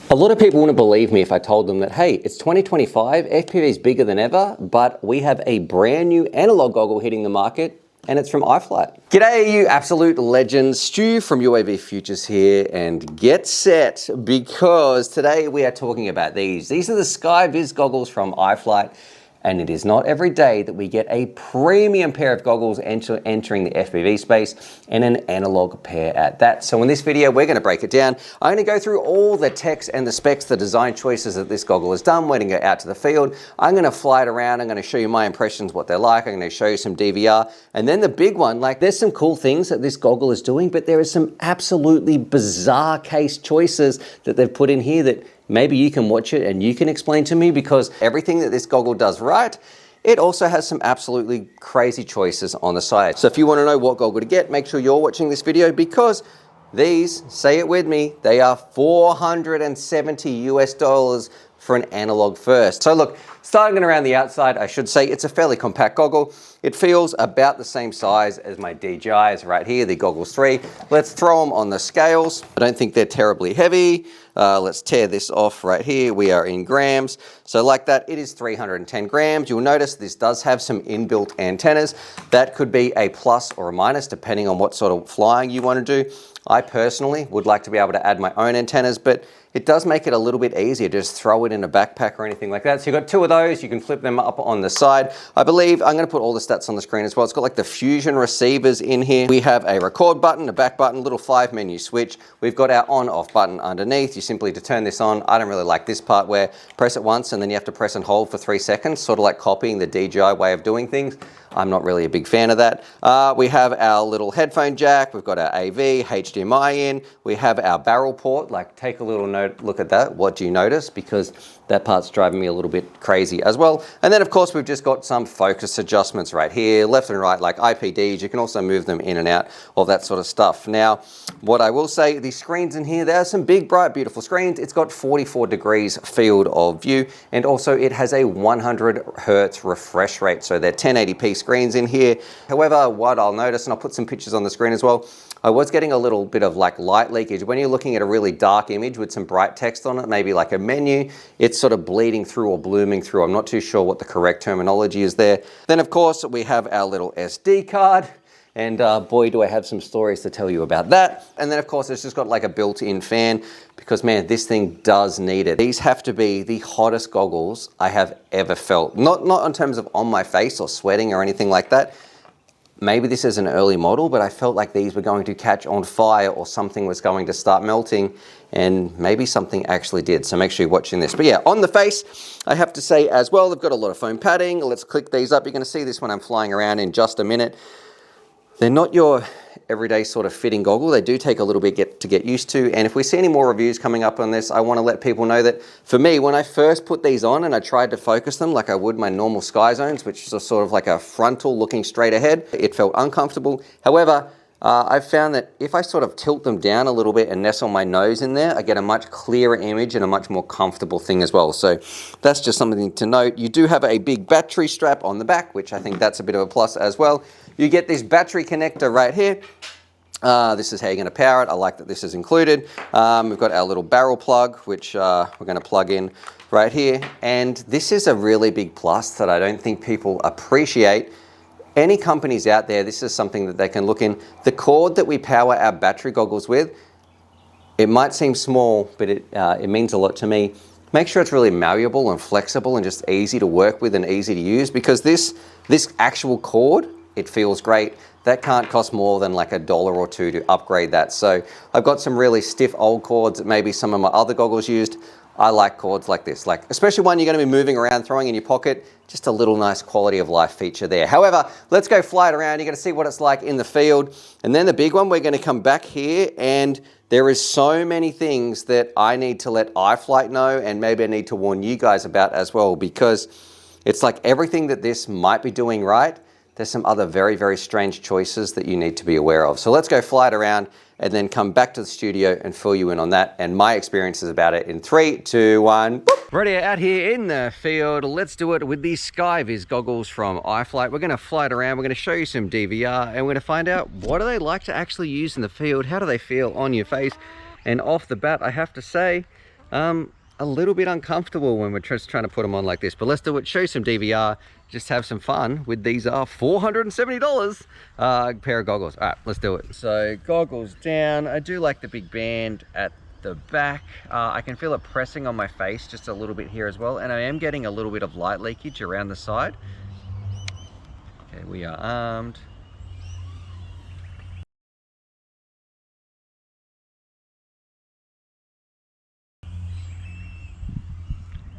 A lot of people wouldn't believe me if I told them that, hey, it's 2025, FPV is bigger than ever, but we have a brand new analog goggle hitting the market, and it's from iFLIGHT. G'day, you absolute legends. Stu from UAVfutures here, and get set because today we are talking about these. These are the Skyviz goggles from iFLIGHT. And it is not every day that we get a premium pair of goggles entering the FPV space, and an analog pair at that. So in this video, we're gonna break it down. I'm gonna go through all the text and the specs, the design choices that this goggle has done. We're gonna go out to the field. I'm gonna fly it around. I'm gonna show you my impressions, what they're like. I'm gonna show you some DVR. And then the big one, like there's some cool things that this goggle is doing, but there is some absolutely bizarre case choices that they've put in here that maybe you can watch it and you can explain to me, because everything that this goggle does right, it also has some absolutely crazy choices on the side. So if you want to know what goggle to get, make sure you're watching this video, because these, say it with me, they are $470 US for an analog first. So look, starting around the outside, I should say it's a fairly compact goggle. It feels about the same size as my DJIs right here, the Goggles 3. Let's throw them on the scales. I don't think they're terribly heavy. Let's tear this off right here. We are in grams. So like that, it is 310 grams. You'll notice this does have some inbuilt antennas. That could be a plus or a minus, depending on what sort of flying you want to do. I personally would like to be able to add my own antennas, but it does make it a little bit easier to just throw it in a backpack or anything like that. So you've got two of those. You can flip them up on the side. I believe I'm going to put all the stats on the screen as well. It's got like the fusion receivers in here. We have a record button, a back button, little 5-menu switch. We've got our on-off button underneath. You simply to turn this on. I don't really like this part where press it once and then you have to press and hold for 3 seconds, sort of like copying the DJI way of doing things. I'm not really a big fan of that. We have our little headphone jack. We've got our AV, HDMI in. We have our barrel port. Like, take a little look at that. What do you notice? Because that part's driving me a little bit crazy as well. And then of course, we've just got some focus adjustments right here, left and right, like IPDs. You can also move them in and out, all that sort of stuff. Now, what I will say, these screens in here, there are some big, bright, beautiful screens. It's got 44 degrees field of view. And also it has a 100 Hertz refresh rate. So they're 1080p screens in here. However, what I'll notice, and I'll put some pictures on the screen as well, I was getting a little bit of like light leakage. When you're looking at a really dark image with some bright text on it, maybe like a menu, it's sort of bleeding through or blooming through. I'm not too sure what the correct terminology is there. Then of course, we have our little SD card. And boy, do I have some stories to tell you about that. And then of course, it's just got like a built-in fan, because man, this thing does need it. These have to be the hottest goggles I have ever felt. Not in terms of on my face or sweating or anything like that. Maybe this is an early model, but I felt like these were going to catch on fire or something was going to start melting, and maybe something actually did. So make sure you're watching this. But yeah, on the face, I have to say as well, they've got a lot of foam padding. Let's click these up. You're going to see this when I'm flying around in just a minute. They're not your everyday sort of fitting goggle. They do take a little bit to get used to. And if we see any more reviews coming up on this, I want to let people know that for me, when I first put these on and I tried to focus them like I would my normal Sky Zones, which is sort of like a frontal looking straight ahead, it felt uncomfortable. However, I've found that if I sort of tilt them down a little bit and nestle my nose in there, I get a much clearer image and a much more comfortable thing as well. So that's just something to note. You do have a big battery strap on the back, which I think that's a bit of a plus as well. You get this battery connector right here. This is how you're going to power it. I like that this is included. We've got our little barrel plug, which we're going to plug in right here. And this is a really big plus that I don't think people appreciate. Any companies out there, this is something that they can look in. The cord that we power our battery goggles with, it might seem small, but it means a lot to me. Make sure it's really malleable and flexible and just easy to work with and easy to use, because this actual cord, it feels great. That can't cost more than like $1 or $2 to upgrade that. So I've got some really stiff old cords that maybe some of my other goggles used. I like cords like this, like especially one you're going to be moving around, throwing in your pocket. Just a little nice quality of life feature there. However, let's go fly it around. You're going to see what it's like in the field. And then the big one, we're going to come back here, and there is so many things that I need to let iFLIGHT know, and maybe I need to warn you guys about as well, because it's like everything that this might be doing right, there's some other very, very strange choices that you need to be aware of. So let's go fly it around and then come back to the studio and fill you in on that and my experiences about it in 3, 2, 1. Boop. Ready out here in the field. Let's do it with these Skyviz goggles from iFLIGHT. We're going to fly it around. We're going to show you some DVR, and we're going to find out what do they like to actually use in the field. How do they feel on your face? And off the bat, I have to say, a little bit uncomfortable when we're just trying to put them on like this, but let's do it. Show you some DVR, just have some fun with these $470 pair of goggles. All right, let's do it. So goggles down. I do like the big band at the back. I can feel it pressing on my face just a little bit here as well, and I am getting a little bit of light leakage around the side. Okay, we are armed.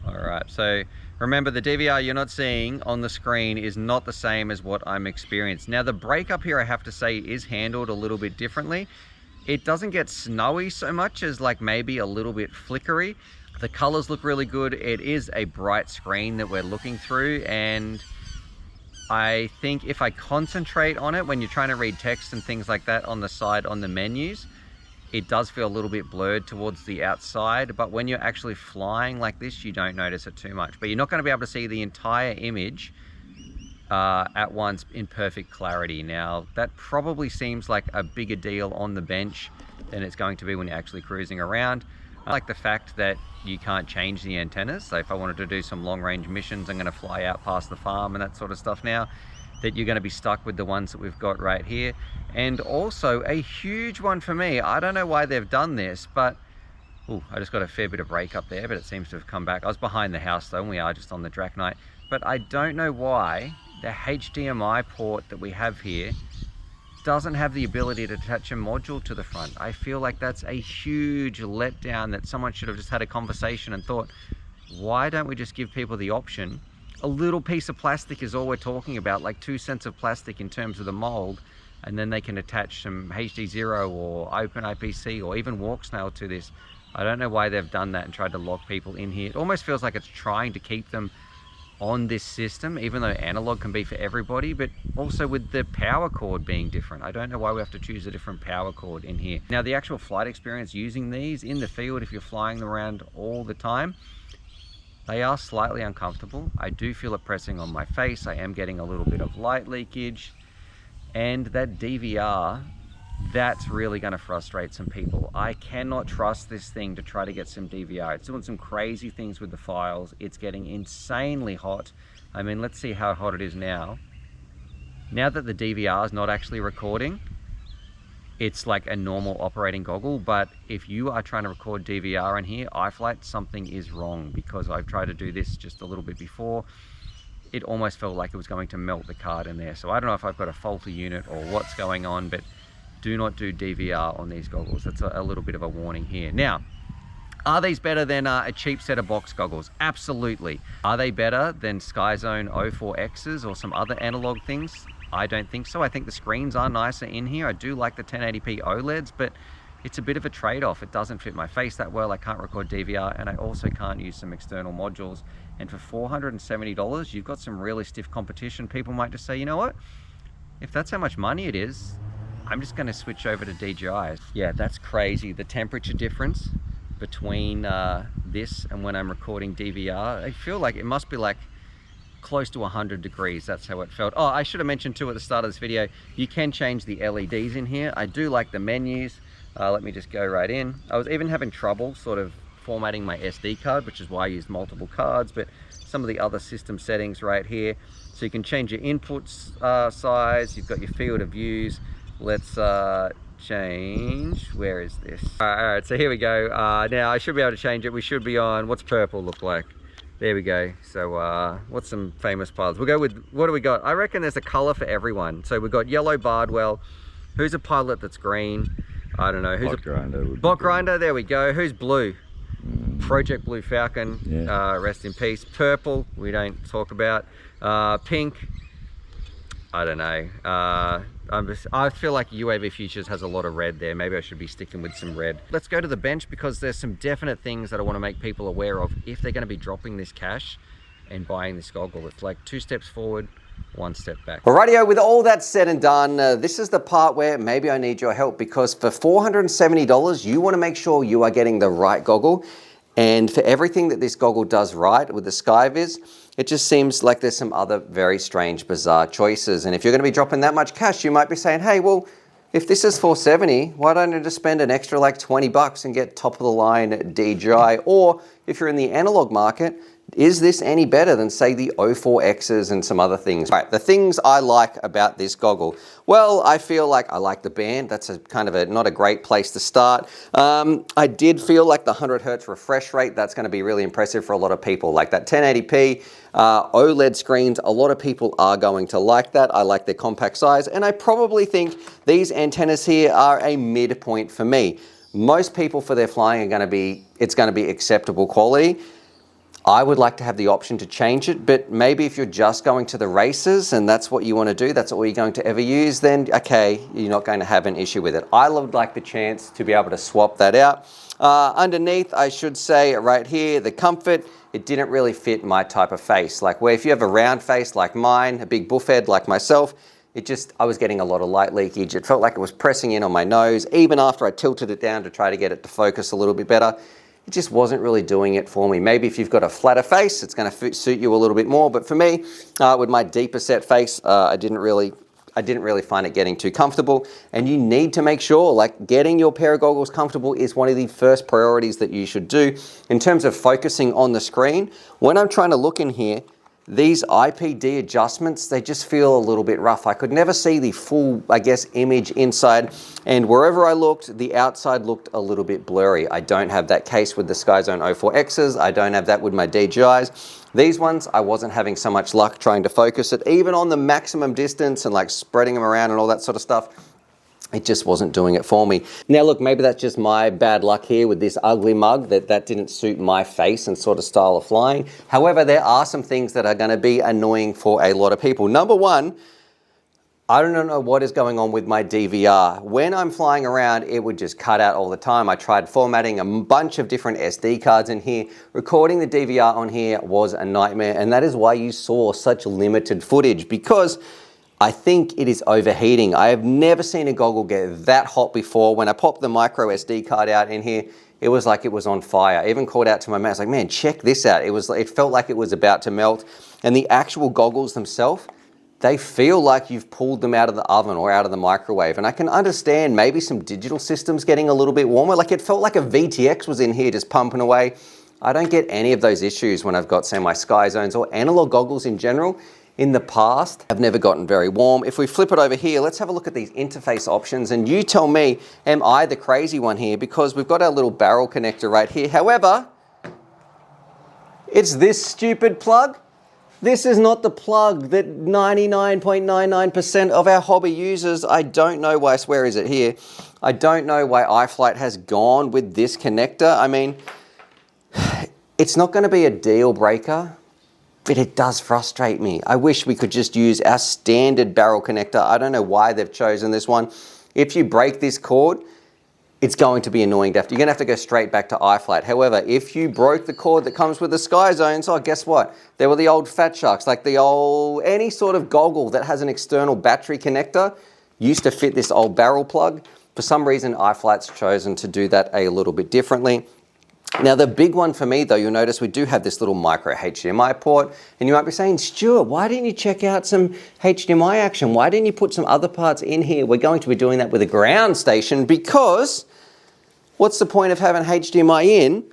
All right, so remember, the DVR you're not seeing on the screen is not the same as what I'm experiencing. Now the break up here, I have to say, is handled a little bit differently. It doesn't get snowy so much as like maybe a little bit flickery. The colors look really good. It is a bright screen that we're looking through, and I think if I concentrate on it when you're trying to read text and things like that on the side on the menus, it does feel a little bit blurred towards the outside, but when you're actually flying like this, you don't notice it too much. But you're not going to be able to see the entire image at once in perfect clarity. Now, that probably seems like a bigger deal on the bench than it's going to be when you're actually cruising around. I like the fact that you can't change the antennas. So if I wanted to do some long range missions, I'm going to fly out past the farm and that sort of stuff now, that you're going to be stuck with the ones that we've got right here. And also a huge one for me, I don't know why they've done this, but ooh, I just got a fair bit of break up there, but it seems to have come back. I was behind the house though, and we are just on the Drac Knight, but I don't know why the HDMI port that we have here doesn't have the ability to attach a module to the front. I feel like that's a huge letdown, that someone should have just had a conversation and thought, why don't we just give people the option? A little piece of plastic is all we're talking about, like 2 cents of plastic in terms of the mold, and then they can attach some HD0 or open IPC or even walk snail to this. I don't know why they've done that and tried to lock people in here. It almost feels like it's trying to keep them on this system, even though analog can be for everybody, but also with the power cord being different. I don't know why we have to choose a different power cord in here. Now, the actual flight experience using these in the field, if you're flying them around all the time, they are slightly uncomfortable. I do feel it pressing on my face. I am getting a little bit of light leakage, and that DVR, that's really going to frustrate some people. I cannot trust this thing to try to get some DVR. It's doing some crazy things with the files. It's getting insanely hot. I mean, let's see how hot it is now. Now that the DVR is not actually recording, it's like a normal operating goggle, but if you are trying to record DVR in here, iFLIGHT, something is wrong, because I've tried to do this just a little bit before. It almost felt like it was going to melt the card in there. So I don't know if I've got a faulty unit or what's going on, but do not do DVR on these goggles. That's a little bit of a warning here. Now, are these better than a cheap set of box goggles? Absolutely. Are they better than SkyZone 04Xs or some other analog things? I don't think so. I think the screens are nicer in here. I do like the 1080p OLEDs, but it's a bit of a trade-off. It doesn't fit my face that well. I can't record DVR, and I also can't use some external modules. And for $470, you've got some really stiff competition. People might just say, you know what? If that's how much money it is, I'm just going to switch over to DJI. Yeah, that's crazy. The temperature difference between this and when I'm recording DVR, I feel like it must be like close to 100 degrees. That's how it felt. Oh, I should have mentioned too at the start of this video, you can change the LEDs in here. I do like the menus. Let me just go right in. I was even having trouble sort of formatting my SD card, which is why I used multiple cards, but some of the other system settings right here. So you can change your inputs size. You've got your field of views. Let's change, where is this? All right, so here we go. Now I should be able to change it. We should be on, what's purple look like? There we go. So what's some famous pilots? We'll go with, what do we got? I reckon there's a color for everyone. So we've got yellow Bardwell. Who's a pilot that's green? I don't know. Who's Bot Grinder. Bot Grinder, there we go. Who's blue? Project Blue Falcon, yeah. Rest in peace. Purple, we don't talk about. Pink, I don't know. I feel like UAVfutures has a lot of red there. Maybe I should be sticking with some red. Let's go to the bench, because there's some definite things that I want to make people aware of if they're going to be dropping this cash and buying this goggle. It's like 2 steps forward, 1 step back. Alrighty, with all that said and done, this is the part where maybe I need your help, because for $470, you want to make sure you are getting the right goggle. And for everything that this goggle does right with the Skyviz, it just seems like there's some other very strange, bizarre choices. And if you're going to be dropping that much cash, you might be saying, hey, well, if this is $470, why don't I just spend an extra like 20 bucks and get top of the line DJI? Or if you're in the analog market, is this any better than say the O4Xs and some other things? Right, the things I like about this goggle. Well, I feel like I like the band. That's a kind of not a great place to start. I did feel like the 100 Hertz refresh rate, that's gonna be really impressive for a lot of people. Like that 1080p OLED screens, a lot of people are going to like that. I like their compact size, and I probably think these antennas here are a midpoint for me. Most people for their flying are gonna be, it's gonna be acceptable quality. I would like to have the option to change it, but maybe if you're just going to the races and that's what you want to do, that's all you're going to ever use, then okay, you're not going to have an issue with it. I would like the chance to be able to swap that out. Underneath, I should say right here, the comfort, it didn't really fit my type of face. Like where if you have a round face like mine, a big buff head like myself, I was getting a lot of light leakage. It felt like it was pressing in on my nose, even after I tilted it down to try to get it to focus a little bit better. It just wasn't really doing it for me. Maybe if you've got a flatter face, it's going to suit you a little bit more. But for me, with my deeper set face, I didn't really find it getting too comfortable. And you need to make sure, like getting your pair of goggles comfortable is one of the first priorities that you should do. In terms of focusing on the screen, when I'm trying to look in here, these IPD adjustments, they just feel a little bit rough. I could never see the full, I guess, image inside. And wherever I looked, the outside looked a little bit blurry. I don't have that case with the Skyzone O4Xs. I don't have that with my DJIs. These ones, I wasn't having so much luck trying to focus it, even on the maximum distance and like spreading them around and all that sort of stuff. It just wasn't doing it for me. Now look, maybe that's just my bad luck here with this ugly mug, that didn't suit my face and sort of style of flying. However, there are some things that are gonna be annoying for a lot of people. Number one, I don't know what is going on with my DVR. When I'm flying around, it would just cut out all the time. I tried formatting a bunch of different SD cards in here. Recording the DVR on here was a nightmare, and that is why you saw such limited footage, because I think it is overheating. I have never seen a goggle get that hot before. When I popped the micro SD card out in here, it was like it was on fire. I even called out to my man, I was like, man, check this out. It felt like it was about to melt. And the actual goggles themselves, they feel like you've pulled them out of the oven or out of the microwave. And I can understand maybe some digital systems getting a little bit warmer. Like it felt like a VTX was in here just pumping away. I don't get any of those issues when I've got, say, my Skyzones or analog goggles in general. In the past, I've never gotten very warm. If we flip it over here, let's have a look at these interface options, and you tell me, am I the crazy one here? Because we've got our little barrel connector right here. However, it's this stupid plug. This is not the plug that 99.99% of our hobby users. I don't know why, where is it here? I don't know why iFLIGHT has gone with this connector. I mean, it's not gonna be a deal breaker, but it does frustrate me. I wish we could just use our standard barrel connector. I don't know why they've chosen this one. If you break this cord, it's going to be annoying. You're gonna have to go straight back to iFLIGHT. However, if you broke the cord that comes with the Skyzones, oh, guess what? They were the old Fat Sharks, like any sort of goggle that has an external battery connector used to fit this old barrel plug. For some reason, iFLIGHT's chosen to do that a little bit differently. Now the big one for me though, you'll notice we do have this little micro HDMI port, and you might be saying, Stuart, why didn't you check out some HDMI action? Why didn't you put some other parts in here? We're going to be doing that with a ground station, because what's the point of having HDMI in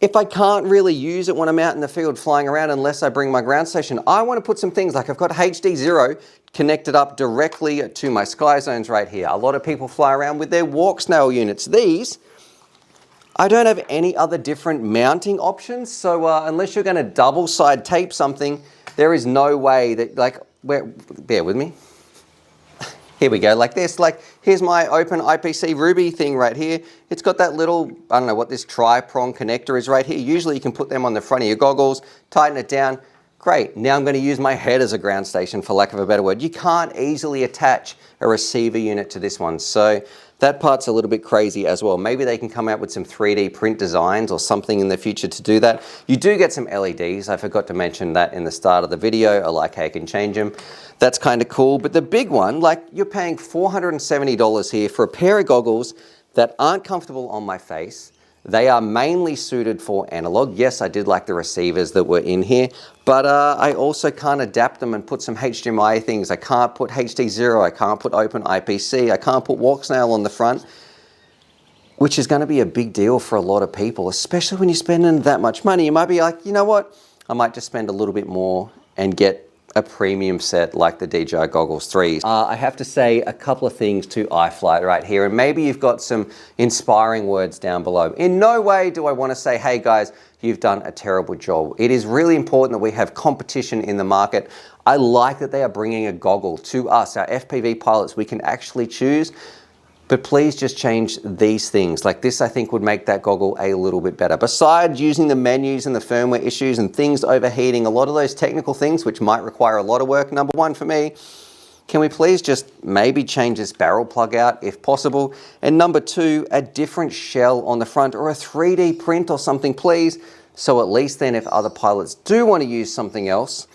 if I can't really use it when I'm out in the field flying around unless I bring my ground station? I want to put some things like I've got HD0 connected up directly to my Skyzones right here. A lot of people fly around with their walk snail units. These, I don't have any other different mounting options, so unless you're going to double side tape something, there is no way that, bear with me. Here we go, like this. Like, here's my open IPC Ruby thing right here. It's got that little, I don't know what this tri-prong connector is right here. Usually you can put them on the front of your goggles, tighten it down. Great, now I'm going to use my head as a ground station, for lack of a better word. You can't easily attach a receiver unit to this one, so that part's a little bit crazy as well. Maybe they can come out with some 3D print designs or something in the future to do that. You do get some LEDs. I forgot to mention that in the start of the video. I like how you can change them. That's kind of cool. But the big one, like, you're paying $470 here for a pair of goggles that aren't comfortable on my face, They are mainly suited for analog. Yes, I did like the receivers that were in here, but I also can't adapt them and put some HDMI things. I can't put HD0, I can't put open IPC, I can't put walk snail on the front, which is going to be a big deal for a lot of people, especially when you're spending that much money. You might be like, you know what? I might just spend a little bit more and get a premium set like the DJI Goggles 3s. I have to say a couple of things to iFLIGHT right here, and maybe you've got some inspiring words down below. In no way do I want to say, hey guys, you've done a terrible job. It is really important that we have competition in the market. I like that they are bringing a goggle to us, our FPV pilots. We can actually choose. But please just change these things. Like this, I think would make that goggle a little bit better. Besides using the menus and the firmware issues and things overheating, a lot of those technical things, which might require a lot of work, number one for me, can we please just maybe change this barrel plug out if possible? And number two, a different shell on the front or a 3D print or something, please. So at least then if other pilots do want to use something else,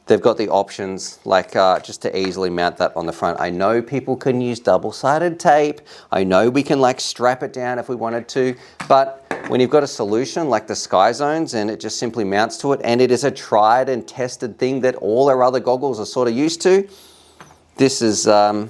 they've got the options like just to easily mount that on the front. I know people can use double-sided tape. I know we can like strap it down if we wanted to, but when you've got a solution like the Sky Zones and it just simply mounts to it, and it is a tried and tested thing that all our other goggles are sort of used to, this is not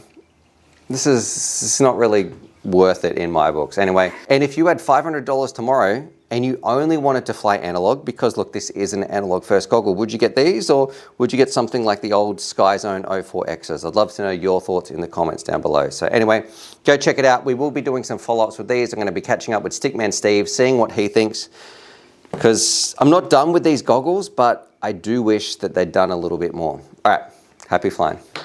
really worth it in my books. Anyway, and if you had $500 tomorrow and you only wanted to fly analog, because look, this is an analog first goggle, would you get these or would you get something like the old Skyzone 04Xs? I'd love to know your thoughts in the comments down below. So anyway, go check it out. We will be doing some follow-ups with these. I'm going to be catching up with Stickman Steve, seeing what he thinks, because I'm not done with these goggles, but I do wish that they'd done a little bit more. All right, happy flying.